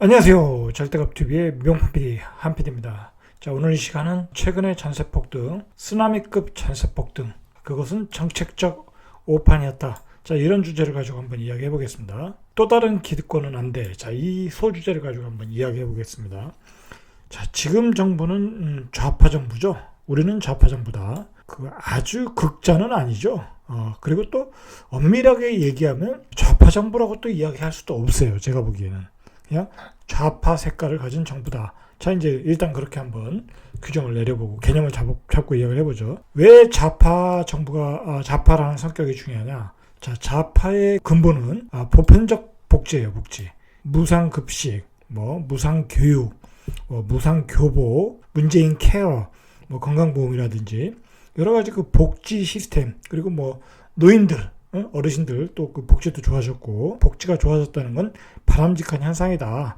안녕하세요. 절대값TV의 명품PD 한PD입니다. 자, 오늘 이 시간은 최근의 전세 폭등, 쓰나미급 전세 폭등, 그것은 정책적 오판이었다. 자, 이런 주제를 가지고 한번 이야기해 보겠습니다. 또 다른 기득권은 안 돼. 자, 이 소주제를 가지고 한번 이야기해 보겠습니다. 자, 지금 정부는 좌파 정부죠. 우리는 좌파 정부다. 그 아주 극자는 아니죠. 그리고 또 엄밀하게 얘기하면 좌파 정부라고 또 이야기할 수도 없어요. 제가 보기에는. 그냥 좌파 색깔을 가진 정부다. 자, 이제 일단 그렇게 한번 규정을 내려보고 개념을 잡고 이야기를 해보죠. 왜 좌파 정부가 좌파라는 성격이 중요하냐? 자, 좌파의 근본은 보편적 복지예요. 복지. 무상급식, 무상교육, 무상교보, 문재인 케어, 건강보험이라든지 여러 가지 그 복지 시스템, 그리고 노인들, 어르신들 또 그 복지도 좋아졌고, 복지가 좋아졌다는 건 바람직한 현상이다.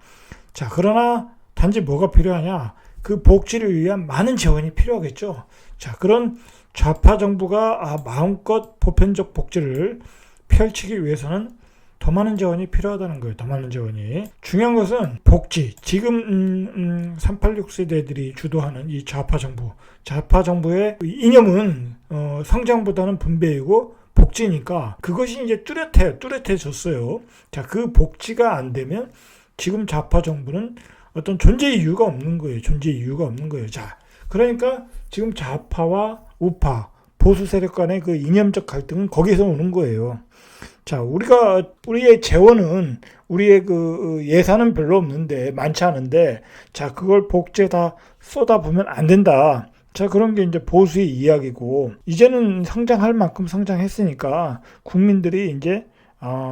자, 그러나 단지 뭐가 필요하냐? 그 복지를 위한 많은 재원이 필요하겠죠. 자, 그런 좌파 정부가 마음껏 보편적 복지를 펼치기 위해서는 더 많은 재원이 필요하다는 거예요. 더 많은 재원이. 중요한 것은 복지. 지금 386 세대들이 주도하는 이 좌파 정부의 이념은 성장보다는 분배이고 복지니까 그것이 이제 뚜렷해졌어요. 자, 그 복지가 안 되면 지금 좌파 정부는 어떤 존재 이유가 없는 거예요. 자, 그러니까 지금 좌파와 우파, 보수 세력 간의 그 이념적 갈등은 거기서 오는 거예요. 자, 우리의 재원은, 우리의 그 예산은 별로 없는데, 많지 않은데, 자, 그걸 복지에 다 쏟아부으면 안 된다. 자, 그런 게 이제 보수의 이야기고, 이제는 성장할 만큼 성장했으니까 국민들이 이제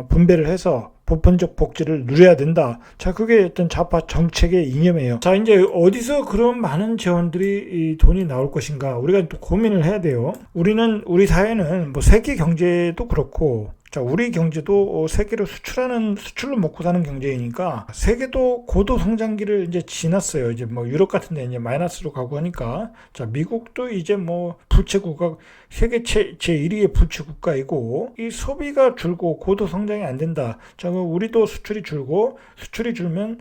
분배를 해서 보편적 복지를 누려야 된다. 자, 그게 어떤 좌파 정책의 이념이에요. 자, 이제 어디서 그런 많은 재원들이 이 돈이 나올 것인가? 우리가 또 고민을 해야 돼요. 우리 사회는 세계 경제도 그렇고, 자, 우리 경제도 세계로 수출로 먹고 사는 경제이니까 세계도 고도 성장기를 이제 지났어요. 이제 유럽 같은 데 이제 마이너스로 가고 하니까. 자, 미국도 이제 부채국가, 세계 제1위의 부채국가이고, 이 소비가 줄고 고도 성장이 안 된다. 자, 우리도 수출이 줄면,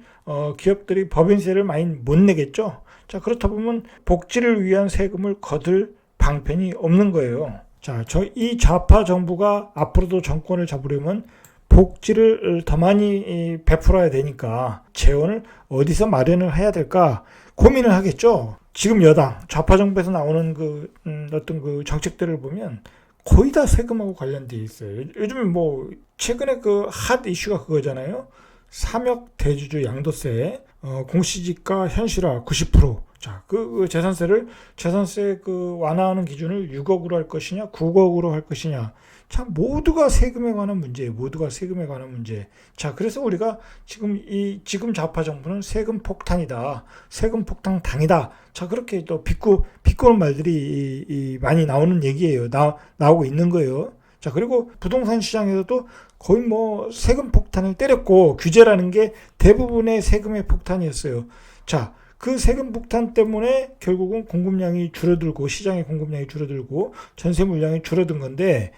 기업들이 법인세를 많이 못 내겠죠. 자, 그렇다 보면 복지를 위한 세금을 거둘 방편이 없는 거예요. 자, 이 좌파 정부가 앞으로도 정권을 잡으려면 복지를 더 많이 베풀어야 되니까 재원을 어디서 마련을 해야 될까 고민을 하겠죠. 지금 여당, 좌파 정부에서 나오는 어떤 그 정책들을 보면 거의 다 세금하고 관련되어 있어요. 요즘에 최근에 그 핫 이슈가 그거잖아요. 삼역 대주주 양도세, 공시지가 현실화 90%. 자, 재산세 완화하는 기준을 6억으로 할 것이냐, 9억으로 할 것이냐. 참, 모두가 세금에 관한 문제예요. 자, 그래서 우리가 지금 좌파 정부는 세금 폭탄이다. 세금 폭탄 당이다. 자, 그렇게 또 비꼬는 말들이 많이 나오는 얘기예요. 나오고 있는 거예요. 자, 그리고 부동산 시장에서도 거의 세금 폭탄을 때렸고, 규제라는 게 대부분의 세금의 폭탄이었어요. 자, 그 세금 폭탄 때문에 결국은 공급량이 줄어들고, 시장의 공급량이 줄어들고, 전세 물량이 줄어든 건데,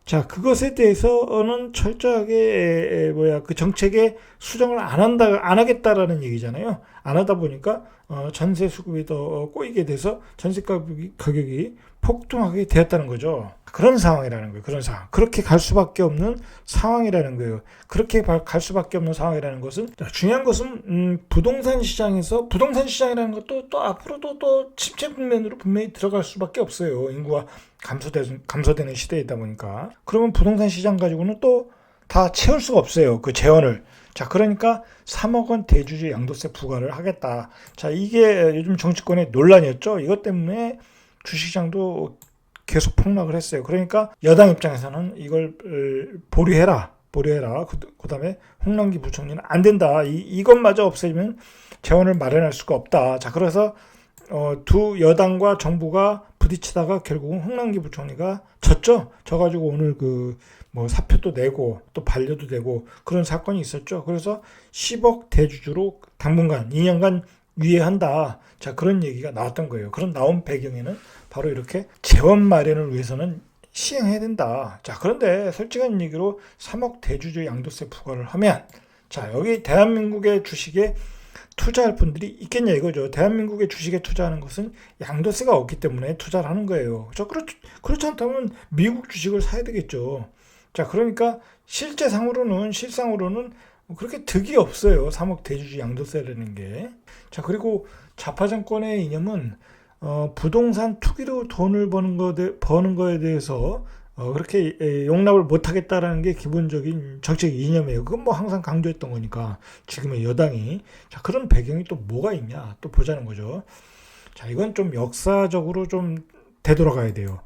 자, 그것에 대해서는 철저하게, 그 정책에 수정을 안 하겠다라는 얘기잖아요. 안 하다 보니까, 전세 수급이 더 꼬이게 돼서 전세 가격이 폭등하게 되었다는 거죠. 그런 상황이라는 거예요. 그런 상황. 그렇게 갈 수밖에 없는 상황이라는 거예요. 그렇게 갈 수밖에 없는 상황이라는 것은, 중요한 것은 부동산 시장이라는 것도 또 앞으로도 또 침체 국면으로 분명히 들어갈 수밖에 없어요. 인구가 감소되는 시대이다 보니까. 그러면 부동산 시장 가지고는 또 다 채울 수가 없어요. 그 재원을. 자, 그러니까 3억 원 대주주 양도세 부과를 하겠다. 자, 이게 요즘 정치권의 논란이었죠. 이것 때문에 주식시장도 계속 폭락을 했어요. 그러니까 여당 입장에서는 이걸 보류해라. 그 다음에 홍남기 부총리는 안 된다. 이것마저 없애면 재원을 마련할 수가 없다. 자, 그래서 두 여당과 정부가 부딪히다가 결국은 홍남기 부총리가 졌죠. 져가지고 오늘 사표도 내고 또 반려도 되고 그런 사건이 있었죠. 그래서 10억 대주주로 당분간 2년간 유예한다. 자, 그런 얘기가 나왔던 거예요. 그런 나온 배경에는 바로 이렇게 재원 마련을 위해서는 시행해야 된다. 자, 그런데 솔직한 얘기로 3억 대주주 양도세 부과를 하면 자, 여기 대한민국의 주식에 투자할 분들이 있겠냐 이거죠. 대한민국의 주식에 투자하는 것은 양도세가 없기 때문에 투자를 하는 거예요. 그렇지 않다면 미국 주식을 사야 되겠죠. 자, 그러니까 실상으로는 그렇게 득이 없어요. 3억 대주주 양도세라는 게. 자, 그리고 좌파 정권의 이념은 부동산 투기로 돈을 버는 거에 대해서 그렇게 용납을 못하겠다라는 게 기본적인 정책 이념이에요. 그건 뭐 항상 강조했던 거니까 지금의 여당이. 자, 그런 배경이 또 뭐가 있냐 또 보자는 거죠. 자, 이건 좀 역사적으로 좀 되돌아가야 돼요.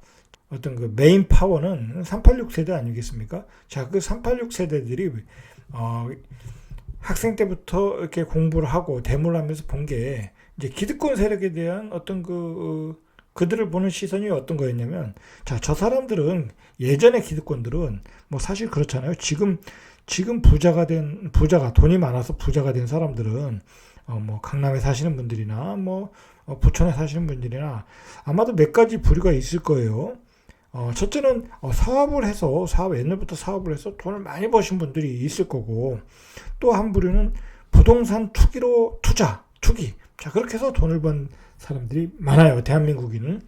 어떤 그 메인 파워는 386 세대 아니겠습니까? 자, 그 386 세대들이 학생 때부터 이렇게 공부를 하고 대모를 하면서 본 게 이제 기득권 세력에 대한 어떤 그들을 보는 시선이 어떤 거였냐면, 자, 저 사람들은 예전의 기득권들은 뭐 사실 그렇잖아요. 지금 부자가 돈이 많아서 부자가 된 사람들은 뭐 강남에 사시는 분들이나 뭐 부천에 사시는 분들이나 아마도 몇 가지 부류가 있을 거예요. 첫째는 옛날부터 사업을 해서 돈을 많이 버신 분들이 있을 거고, 또 한 부류는 부동산 투기로 투기. 자, 그렇게 해서 돈을 번 사람들이 많아요. 대한민국은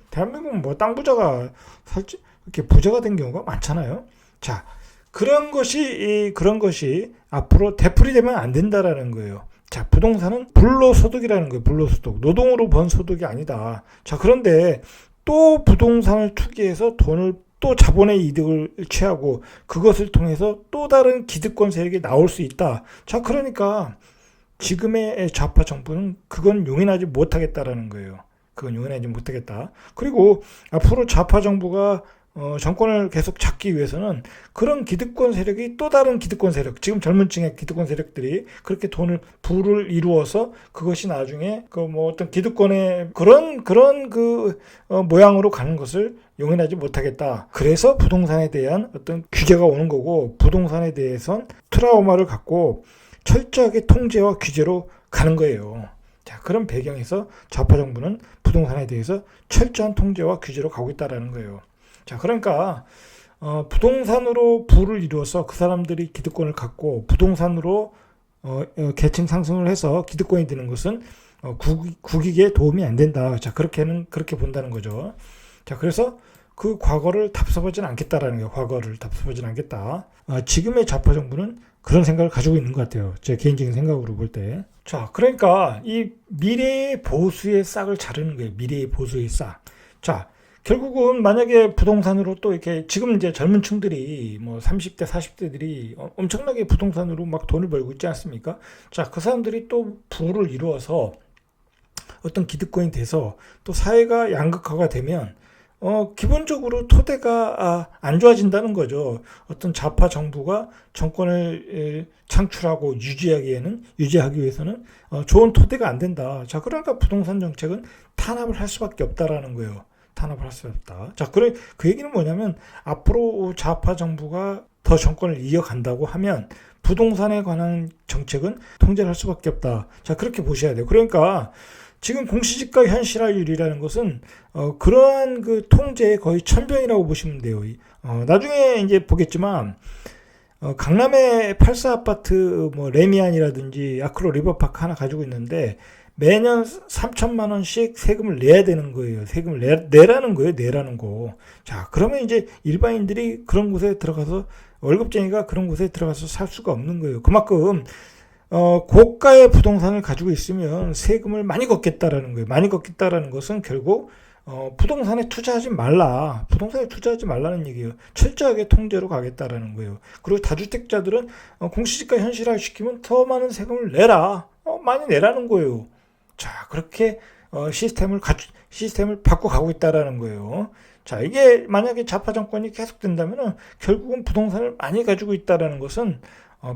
뭐 땅 부자가 이렇게 부자가 된 경우가 많잖아요. 자, 그런 것이 앞으로 되풀이되면 안 된다라는 거예요. 자, 부동산은 불로소득이라는 거예요. 불로소득. 노동으로 번 소득이 아니다. 자, 그런데 또 부동산을 투기해서 또 자본의 이득을 취하고 그것을 통해서 또 다른 기득권 세력이 나올 수 있다. 자, 그러니까 지금의 좌파 정부는 그건 용인하지 못하겠다라는 거예요. 그건 용인하지 못하겠다. 그리고 앞으로 좌파 정부가 정권을 계속 잡기 위해서는 그런 기득권 세력이 또 다른 기득권 세력, 지금 젊은 층의 기득권 세력들이 그렇게 부를 이루어서 그것이 나중에 어떤 기득권의 그런 모양으로 가는 것을 용인하지 못하겠다. 그래서 부동산에 대한 어떤 규제가 오는 거고, 부동산에 대해선 트라우마를 갖고 철저하게 통제와 규제로 가는 거예요. 자, 그런 배경에서 좌파 정부는 부동산에 대해서 철저한 통제와 규제로 가고 있다라는 거예요. 자, 그러니까 부동산으로 부를 이루어서 그 사람들이 기득권을 갖고 부동산으로 계층 상승을 해서 기득권이 되는 것은 국익에 도움이 안 된다. 자, 그렇게 본다는 거죠. 자, 그래서 그 과거를 답습하지는 않겠다라는 거예요. 과거를 답습하지는 않겠다. 지금의 좌파 정부는 그런 생각을 가지고 있는 것 같아요. 제 개인적인 생각으로 볼 때. 자, 그러니까 이 미래의 보수의 싹을 자르는 거예요. 미래의 보수의 싹. 자, 결국은 만약에 부동산으로 또 이렇게 지금 이제 젊은 층들이 뭐 30대, 40대들이 엄청나게 부동산으로 막 돈을 벌고 있지 않습니까? 자, 그 사람들이 또 부를 이루어서 어떤 기득권이 돼서 또 사회가 양극화가 되면 기본적으로 토대가 안 좋아진다는 거죠. 어떤 좌파 정부가 정권을 창출하고 유지하기 위해서는 좋은 토대가 안 된다. 자, 그러니까 부동산 정책은 탄압을 할 수밖에 없다라는 거예요. 탄압을 할 수 없다. 자, 그 얘기는 뭐냐면 앞으로 좌파 정부가 더 정권을 이어간다고 하면 부동산에 관한 정책은 통제를 할 수밖에 없다. 자, 그렇게 보셔야 돼요. 그러니까 지금 공시지가 현실화율이라는 것은 그러한 그 통제의 거의 천변이라고 보시면 돼요. 나중에 이제 보겠지만 강남의 8사 아파트 레미안이라든지 아크로 리버파크 하나 가지고 있는데 매년 3천만 원씩 세금을 내야 되는 거예요. 세금을 내라는 거예요. 내라는 거. 자, 그러면 이제 일반인들이 그런 곳에 들어가서 월급쟁이가 그런 곳에 들어가서 살 수가 없는 거예요. 그만큼 고가의 부동산을 가지고 있으면 세금을 많이 걷겠다라는 거예요. 많이 걷겠다라는 것은 결국 부동산에 투자하지 말라는 얘기예요. 철저하게 통제로 가겠다라는 거예요. 그리고 다주택자들은 공시지가 현실화 시키면 더 많은 세금을 내라. 많이 내라는 거예요. 자, 그렇게 시스템을 바꿔가고 있다라는 거예요. 자, 이게 만약에 좌파 정권이 계속된다면 결국은 부동산을 많이 가지고 있다라는 것은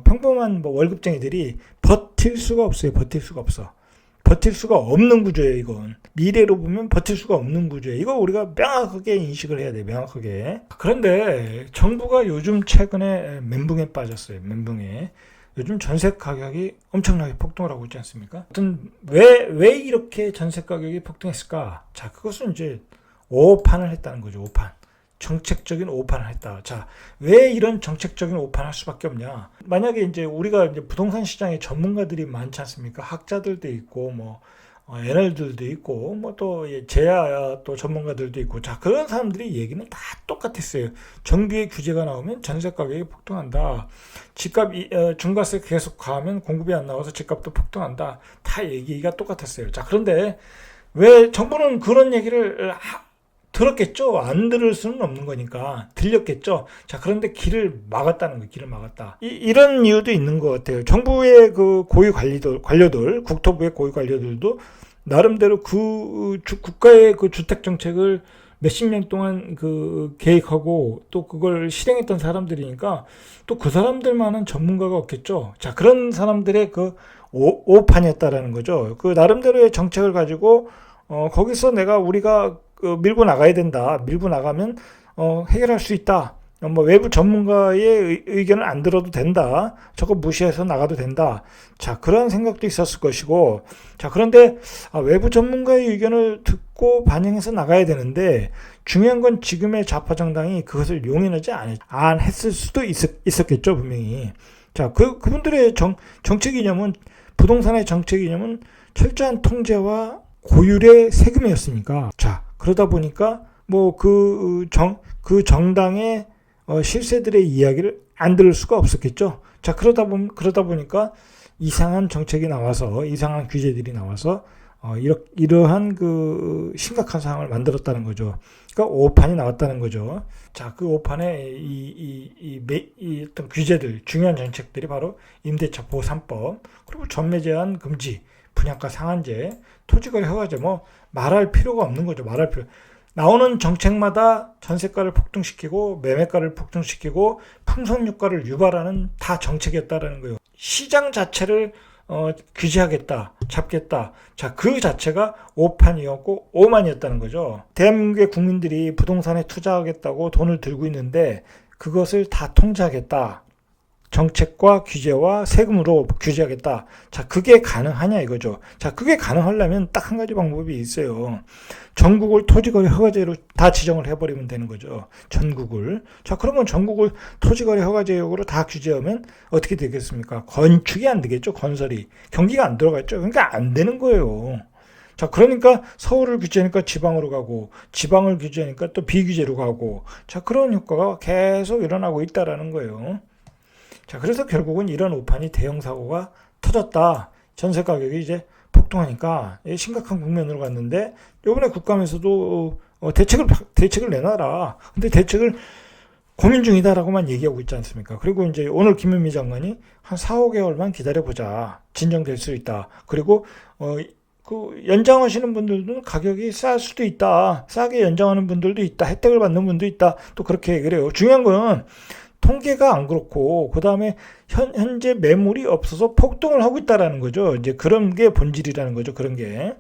평범한 월급쟁이들이 버틸 수가 없어요. 버틸 수가 없는 구조예요. 이건 미래로 보면 버틸 수가 없는 구조예요. 이거 우리가 명확하게 인식을 해야 돼요. 명확하게. 그런데 정부가 요즘 최근에 멘붕에 빠졌어요. 멘붕에. 요즘 전세 가격이 엄청나게 폭등을 하고 있지 않습니까? 왜 이렇게 전세 가격이 폭등했을까? 자, 그것은 이제 오판을 했다는 거죠. 오판. 정책적인 오판을 했다. 자, 왜 이런 정책적인 오판을 할 수밖에 없냐? 만약에 이제 우리가 이제 부동산 시장에 전문가들이 많지 않습니까? 학자들도 있고 뭐 NL들도 있고 뭐 또 제야 또 전문가들도 있고, 자, 그런 사람들이 얘기는 다 똑같았어요. 정부의 규제가 나오면 전세 가격이 폭등한다. 집값 중과세 계속 가면 공급이 안 나와서 집값도 폭등한다. 다 얘기가 똑같았어요. 자, 그런데 왜 정부는 그런 얘기를 들었겠죠? 안 들을 수는 없는 거니까 들렸겠죠? 자, 그런데 길을 막았다는 거예요. 길을 막았다. 이런 이유도 있는 것 같아요. 정부의 그 고위 관료들, 국토부의 고위 관료들도 나름대로 그 국가의 그 주택 정책을 몇십 년 동안 그 계획하고 또 그걸 실행했던 사람들이니까 또 그 사람들만한 전문가가 없겠죠. 자, 그런 사람들의 그 오판이었다라는 거죠. 그 나름대로의 정책을 가지고 거기서 우리가 밀고 나가야 된다. 밀고 나가면 해결할 수 있다. 뭐 외부 전문가의 의견을 안 들어도 된다. 저거 무시해서 나가도 된다. 자, 그런 생각도 있었을 것이고, 자, 그런데 외부 전문가의 의견을 듣고 반영해서 나가야 되는데 중요한 건 지금의 좌파 정당이 그것을 용인하지 안 했을 수도 있었겠죠, 분명히. 자, 그분들의 정책 이념은, 부동산의 정책 이념은 철저한 통제와 고율의 세금이었으니까. 자, 그러다 보니까 뭐 그 정당의 실세들의 이야기를 안 들을 수가 없었겠죠. 자, 그러다 보니까 이상한 정책이 나와서, 이상한 규제들이 나와서 이러한 그 심각한 상황을 만들었다는 거죠. 그러니까 오판이 나왔다는 거죠. 자, 그 오판에 이 어떤 규제들, 중요한 정책들이 바로 임대차 보호 3법, 그리고 전매 제한 금지, 분양가 상한제, 토지거래 허가제, 뭐 말할 필요가 없는 거죠. 나오는 정책마다 전세가를 폭등시키고 매매가를 폭등시키고 풍속유가를 유발하는 다 정책이었다라는 거예요. 시장 자체를 규제하겠다, 잡겠다. 자, 그 자체가 오판이었고 오만이었다는 거죠. 대한민국의 국민들이 부동산에 투자하겠다고 돈을 들고 있는데 그것을 다 통제하겠다. 정책과 규제와 세금으로 규제하겠다. 자, 그게 가능하냐 이거죠. 자, 그게 가능하려면 딱 한 가지 방법이 있어요. 전국을 토지거래 허가제로 다 지정을 해버리면 되는 거죠. 전국을. 자, 그러면 전국을 토지거래 허가제역으로 다 규제하면 어떻게 되겠습니까? 건축이 안 되겠죠. 건설이. 경기가 안 들어갔죠. 그러니까 안 되는 거예요. 자, 그러니까 서울을 규제하니까 지방으로 가고, 지방을 규제하니까 또 비규제로 가고, 자, 그런 효과가 계속 일어나고 있다라는 거예요. 자, 그래서 결국은 이런 오판이 대형 사고가 터졌다. 전세 가격이 이제 폭등하니까 심각한 국면으로 갔는데, 이번에 국감에서도 대책을 내놔라. 근데 대책을 고민 중이다라고만 얘기하고 있지 않습니까? 그리고 이제 오늘 김현미 장관이 한 4, 5개월만 기다려보자. 진정될 수 있다. 그리고 연장하시는 분들도 가격이 쌀 수도 있다. 싸게 연장하는 분들도 있다. 혜택을 받는 분도 있다. 또 그렇게 얘기를 해요. 중요한 건 통계가 안 그렇고, 그 다음에 현재 매물이 없어서 폭등을 하고 있다라는 거죠. 이제 그런 게 본질이라는 거죠. 그런 게.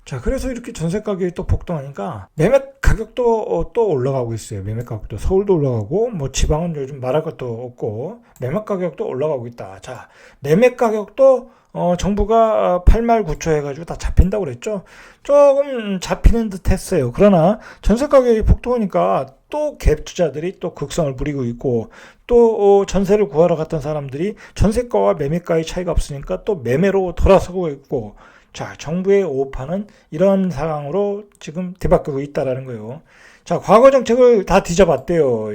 자, 그래서 이렇게 전세 가격이 또 폭등하니까 매매 가격도 또 올라가고 있어요. 매매 가격도 서울도 올라가고, 뭐 지방은 요즘 말할 것도 없고, 매매 가격도 올라가고 있다. 자, 매매 가격도 정부가 8말 9초 해가지고 다 잡힌다고 그랬죠. 조금 잡히는 듯 했어요. 그러나 전세 가격이 폭등하니까 또 갭 투자들이 또 극성을 부리고 있고, 또 전세를 구하러 갔던 사람들이 전세가와 매매가의 차이가 없으니까 또 매매로 돌아서고 있고, 자, 정부의 오판은 이런 상황으로 지금 뒤바뀌고 있다라는 거예요. 자, 과거 정책을 다 뒤져봤대요.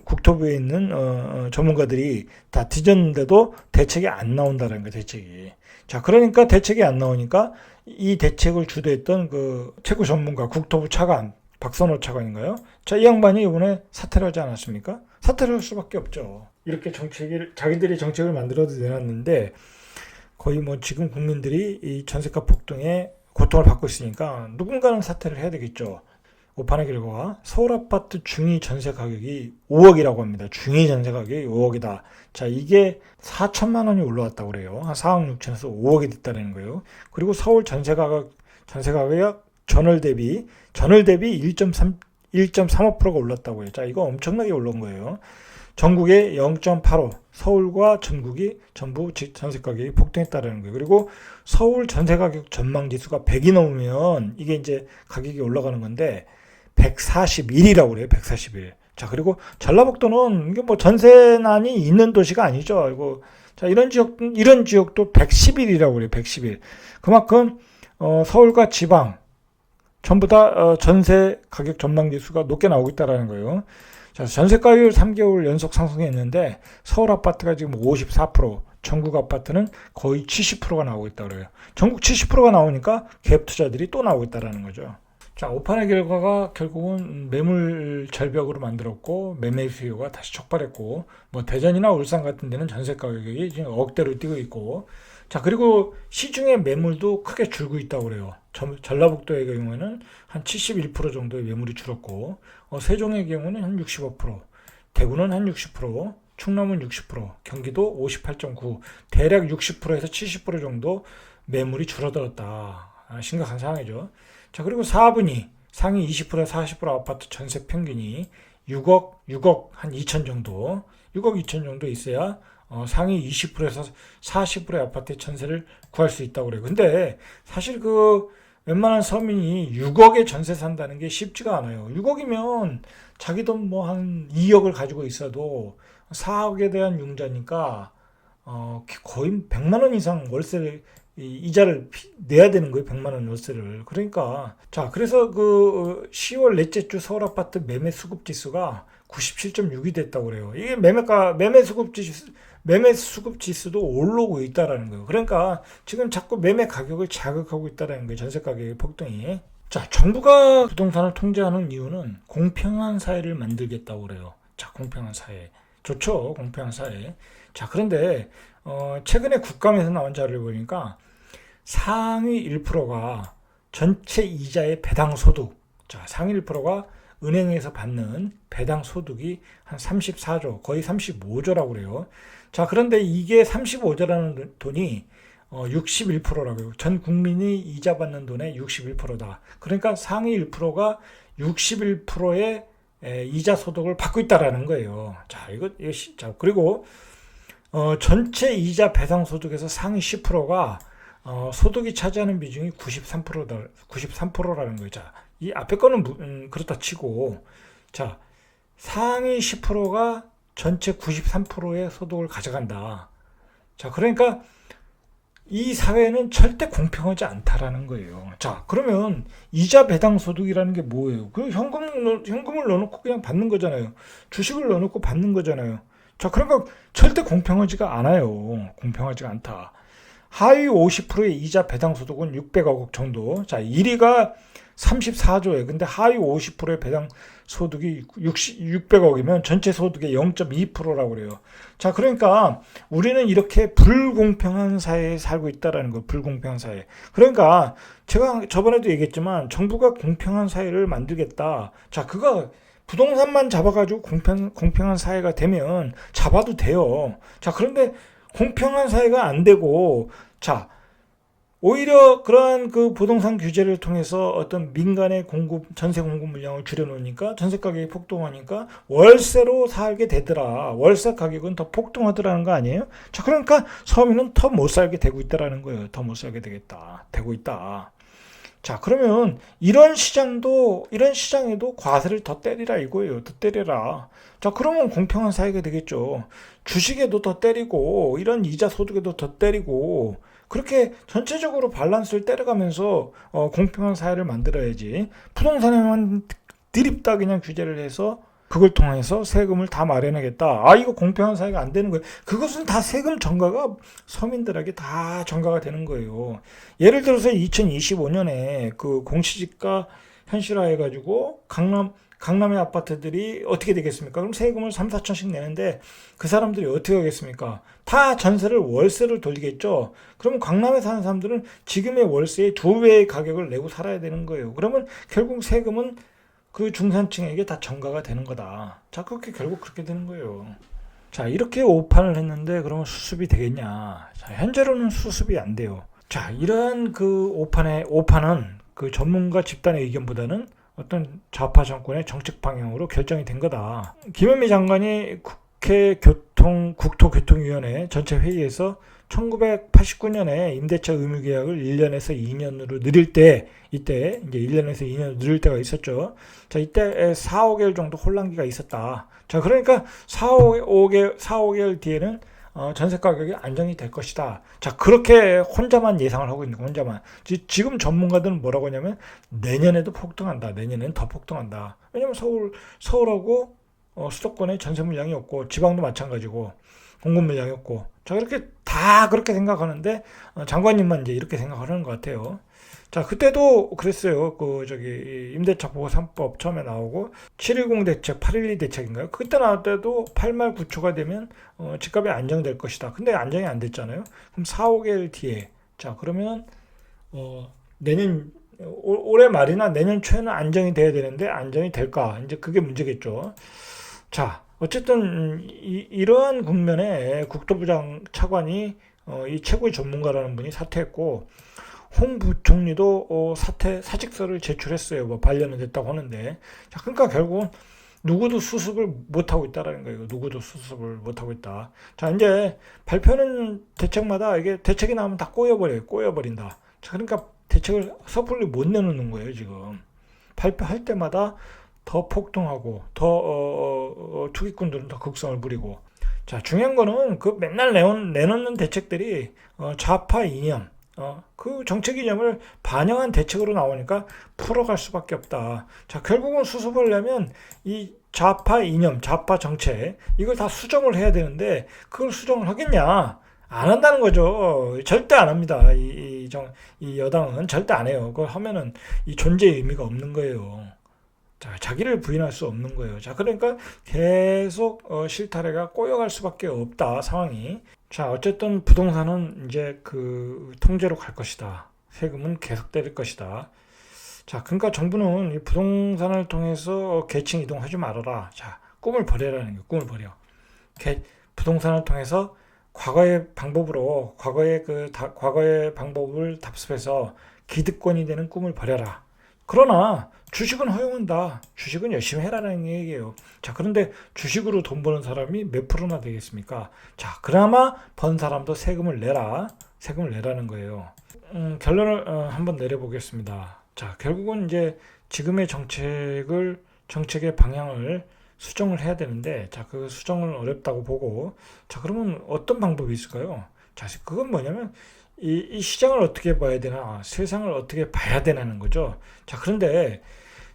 국토부에 있는 전문가들이 다 뒤졌는데도 대책이 안 나온다는 거예요. 대책이. 자, 그러니까 대책이 안 나오니까 이 대책을 주도했던 그 최고 전문가 국토부 차관 박선호 차관인가요? 자, 이 양반이 이번에 사퇴를 하지 않았습니까? 사퇴를 할 수밖에 없죠. 이렇게 자기들이 정책을 만들어도 내놨는데 거의 뭐 지금 국민들이 이 전세가 폭등에 고통을 받고 있으니까 누군가는 사퇴를 해야 되겠죠. 오판의 결과 서울 아파트 중위 전세 가격이 5억이라고 합니다. 중위 전세 가격이 5억이다. 자, 이게 4천만 원이 올라왔다고 그래요. 한 4억 6천에서 5억이 됐다는 거예요. 그리고 서울 전세 가격이 전월 대비 1.35%가 올랐다고 해요. 자, 이거 엄청나게 올라온 거예요. 전국의 0.85, 서울과 전국이 전부 전세 가격이 폭등했다는 거예요. 그리고 서울 전세 가격 전망 지수가 100이 넘으면 이게 이제 가격이 올라가는 건데 141이라고 그래요. 141. 자, 그리고 전라북도는 이게 뭐 전세난이 있는 도시가 아니죠. 이거 자, 이런 지역도 111이라고 그래요. 111. 그만큼 서울과 지방 전부 다 전세 가격 전망 지수가 높게 나오고 있다라는 거예요. 자, 전세가율 3개월 연속 상승했는데 서울 아파트가 지금 54%, 전국 아파트는 거의 70%가 나오고 있다고 그래요. 전국 70%가 나오니까 갭 투자들이 또 나오고 있다라는 거죠. 자, 오판의 결과가 결국은 매물 절벽으로 만들었고 매매 수요가 다시 촉발했고 뭐 대전이나 울산 같은 데는 전세 가격이 지금 억대로 뛰고 있고 자, 그리고 시중의 매물도 크게 줄고 있다고 그래요. 전라북도의 경우에는 한 71% 정도의 매물이 줄었고 세종의 경우는 한 65%, 대구는 한 60%, 충남은 60%, 경기도 58.9%, 대략 60%에서 70% 정도 매물이 줄어들었다. 심각한 상황이죠. 자, 그리고 4분위 상위 20%, 40% 아파트 전세 평균이 6억 한 2천 정도, 6억 2천 정도 있어야 상위 20%에서 40%의 아파트의 전세를 구할 수 있다고 그래요. 근데 사실 그 웬만한 서민이 6억에 전세 산다는 게 쉽지가 않아요. 6억이면 자기 돈 뭐 한 2억을 가지고 있어도 4억에 대한 융자니까 거의 100만 원 이상 월세를 이자를 내야 되는 거예요. 100만 원 월세를. 그러니까 자, 그래서 그 10월 넷째 주 서울 아파트 매매 수급 지수가 97.6이 됐다고 그래요. 이게 매매 수급 지수도 오르고 있다라는 거예요. 그러니까 지금 자꾸 매매 가격을 자극하고 있다라는 거예요. 전세 가격의 폭등이. 자, 정부가 부동산을 통제하는 이유는 공평한 사회를 만들겠다고 그래요. 자, 공평한 사회. 좋죠. 공평한 사회. 자, 그런데 최근에 국감에서 나온 자료를 보니까 상위 1%가 전체 이자의 배당 소득. 자, 상위 1%가 은행에서 받는 배당 소득이 한 34조, 거의 35조라고 그래요. 자, 그런데 이게 35조라는 돈이 61%라고요. 전 국민이 이자 받는 돈의 61%다. 그러니까 상위 1%가 61%의 이자 소득을 받고 있다라는 거예요. 자, 자, 그리고 전체 이자 배당 소득에서 상위 10%가 소득이 차지하는 비중이 93%라는 거예요. 자, 이 앞에 거는 그렇다 치고, 자, 상위 10%가 전체 93%의 소득을 가져간다. 자, 그러니까 이 사회는 절대 공평하지 않다라는 거예요. 자, 그러면 이자 배당 소득이라는 게 뭐예요? 그 현금을 넣어놓고 그냥 받는 거잖아요. 주식을 넣어놓고 받는 거잖아요. 자, 그러니까 절대 공평하지가 않아요. 공평하지가 않다. 하위 50%의 이자 배당 소득은 600억 정도. 자, 1위가 34조예요. 근데 하위 50%의 배당 소득이 600억이면 전체 소득의 0.2%라고 그래요. 자, 그러니까 우리는 이렇게 불공평한 사회에 살고 있다라는 거예요. 불공평한 사회. 그러니까 제가 저번에도 얘기했지만 정부가 공평한 사회를 만들겠다. 자, 그거 부동산만 잡아가지고 공평한 사회가 되면 잡아도 돼요. 자, 그런데 공평한 사회가 안 되고, 자, 오히려 그러한 그 부동산 규제를 통해서 어떤 민간의 전세 공급 물량을 줄여놓으니까 전세 가격이 폭등하니까 월세로 살게 되더라. 월세 가격은 더 폭등하더라는 거 아니에요? 자, 그러니까 서민은 더 못 살게 되고 있다라는 거예요. 더 못 살게 되고 있다. 자, 그러면 이런 시장에도 과세를 더 때리라 이거예요. 더 때려라. 자, 그러면 공평한 사회가 되겠죠. 주식에도 더 때리고, 이런 이자 소득에도 더 때리고, 그렇게 전체적으로 밸런스를 때려가면서 공평한 사회를 만들어야지. 부동산에만 드립다 그냥 규제를 해서 그걸 통해서 세금을 다 마련하겠다. 아, 이거 공평한 사회가 안 되는 거예요. 그것은 다 세금 전가가 서민들에게 다 전가가 되는 거예요. 예를 들어서 2025년에 그 공시지가 현실화해가지고 강남의 아파트들이 어떻게 되겠습니까? 그럼 세금을 3, 4천씩 내는데 그 사람들이 어떻게 하겠습니까? 다 전세를 월세를 돌리겠죠. 그러면 강남에 사는 사람들은 지금의 월세의 2배의 가격을 내고 살아야 되는 거예요. 그러면 결국 세금은 그 중산층에게 다 전가가 되는 거다. 자, 결국 그렇게 되는 거예요. 자, 이렇게 오판을 했는데 그러면 수습이 되겠냐? 자, 현재로는 수습이 안 돼요. 자, 이러한 그 오판은 그 전문가 집단의 의견보다는 어떤 좌파 정권의 정책 방향으로 결정이 된 거다. 김현미 장관이 국토교통위원회 전체 회의에서 1989년에 임대차 의무계약을 1년에서 2년으로 늘릴 때, 이때 이제 1년에서 2년으로 늘릴 때가 있었죠. 자, 이때 4, 5개월 정도 혼란기가 있었다. 자, 그러니까 4, 5개월 뒤에는 전세 가격이 안정이 될 것이다. 자, 그렇게 혼자만 예상을 하고 있는 거, 혼자만. 지금 전문가들은 뭐라고 하냐면 내년에도 폭등한다. 내년에는 더 폭등한다. 왜냐면 서울하고 수도권에 전세 물량이 없고 지방도 마찬가지고 공급 물량이 없고. 자, 그렇게 다 그렇게 생각하는데 장관님만 이제 이렇게 생각하는 것 같아요. 자, 그때도 그랬어요. 임대차 보호 3법 처음에 나오고 710 대책, 812 대책인가요? 그때 나올 때도 8말 9초가 되면 집값이 안정될 것이다. 근데 안정이 안 됐잖아요. 그럼 4, 5개월 뒤에, 자, 그러면 내년 올해 말이나 내년 초에는 안정이 돼야 되는데 안정이 될까? 이제 그게 문제겠죠. 자, 어쨌든 이러한 국면에 국토부 차관이 이 최고의 전문가라는 분이 사퇴했고, 홍 부총리도 사직서를 제출했어요. 뭐 반려는 됐다고 하는데, 자, 그러니까 결국은 누구도 수습을 못하고 있다라는 거예요. 누구도 수습을 못하고 있다. 자, 이제 발표하는 대책마다 이게 대책이 나오면 다 꼬여버려요. 꼬여버린다. 자, 그러니까 대책을 섣불리 못 내놓는 거예요, 지금. 발표할 때마다 더 폭등하고, 더 투기꾼들은 더 극성을 부리고. 자, 중요한 거는 그 맨날 내놓는 대책들이 좌파 이념, 그 정책 이념을 반영한 대책으로 나오니까 풀어갈 수밖에 없다. 자, 결국은 수습하려면 이 좌파 이념, 좌파 정책, 이걸 다 수정을 해야 되는데, 그걸 수정을 하겠냐? 안 한다는 거죠. 절대 안 합니다. 이 여당은 절대 안 해요. 그걸 하면은 이 존재의 의미가 없는 거예요. 자, 자기를 부인할 수 없는 거예요. 자, 그러니까 계속 실타래가 꼬여갈 수밖에 없다, 상황이. 자, 어쨌든 부동산은 이제 그 통제로 갈 것이다. 세금은 계속 때릴 것이다. 자, 그러니까 정부는 이 부동산을 통해서 계층 이동하지 말아라. 자, 꿈을 버려라는 거예요. 꿈을 버려. 부동산을 통해서 과거의 방법을 답습해서 기득권이 되는 꿈을 버려라. 그러나 주식은 허용한다. 주식은 열심히 해라는 얘기예요. 자, 그런데 주식으로 돈 버는 사람이 몇 프로나 되겠습니까? 자, 그나마 번 사람도 세금을 내라. 세금을 내라는 거예요. 결론을 한번 내려보겠습니다. 자, 결국은 이제 지금의 정책의 방향을 수정을 해야 되는데, 자, 그 수정은 어렵다고 보고, 자, 그러면 어떤 방법이 있을까요? 자, 그건 뭐냐면, 이 시장을 어떻게 봐야 되나, 세상을 어떻게 봐야 되냐는 거죠. 자, 그런데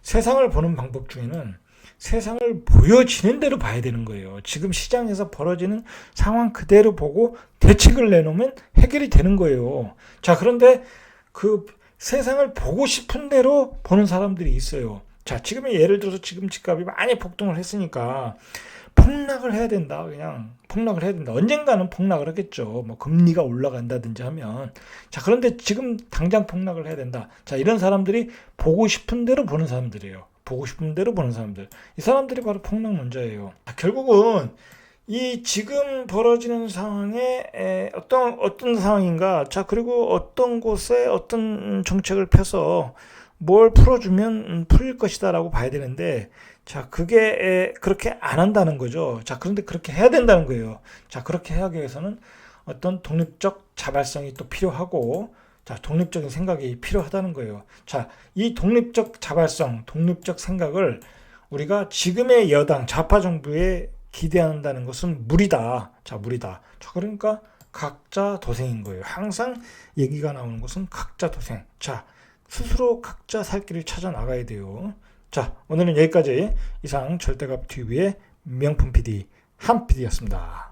세상을 보는 방법 중에는 세상을 보여지는 대로 봐야 되는 거예요. 지금 시장에서 벌어지는 상황 그대로 보고 대책을 내놓으면 해결이 되는 거예요. 자, 그런데 그 세상을 보고 싶은 대로 보는 사람들이 있어요. 자, 지금 예를 들어서 지금 집값이 많이 폭등을 했으니까 폭락을 해야 된다. 그냥 폭락을 해야 된다. 언젠가는 폭락을 하겠죠. 뭐 금리가 올라간다든지 하면. 자, 그런데 지금 당장 폭락을 해야 된다. 자, 이런 사람들이 보고 싶은 대로 보는 사람들이에요. 보고 싶은 대로 보는 사람들. 이 사람들이 바로 폭락론자예요. 자, 결국은 이 지금 벌어지는 상황에 어떤 상황인가. 자, 그리고 어떤 곳에 어떤 정책을 펴서 뭘 풀어주면 풀릴 것이다라고 봐야 되는데, 자, 그게 그렇게 안 한다는 거죠. 자, 그런데 그렇게 해야 된다는 거예요. 자, 그렇게 하기 위해서는 어떤 독립적 자발성이 또 필요하고, 자, 독립적인 생각이 필요하다는 거예요. 자, 이 독립적 자발성, 독립적 생각을 우리가 지금의 여당 좌파 정부에 기대한다는 것은 무리다. 자, 무리다. 자, 그러니까 각자 도생인 거예요. 항상 얘기가 나오는 것은 각자 도생. 자, 스스로 각자 살 길을 찾아 나가야 돼요. 자, 오늘은 여기까지. 이상 절대값TV의 명품 PD 한 PD였습니다.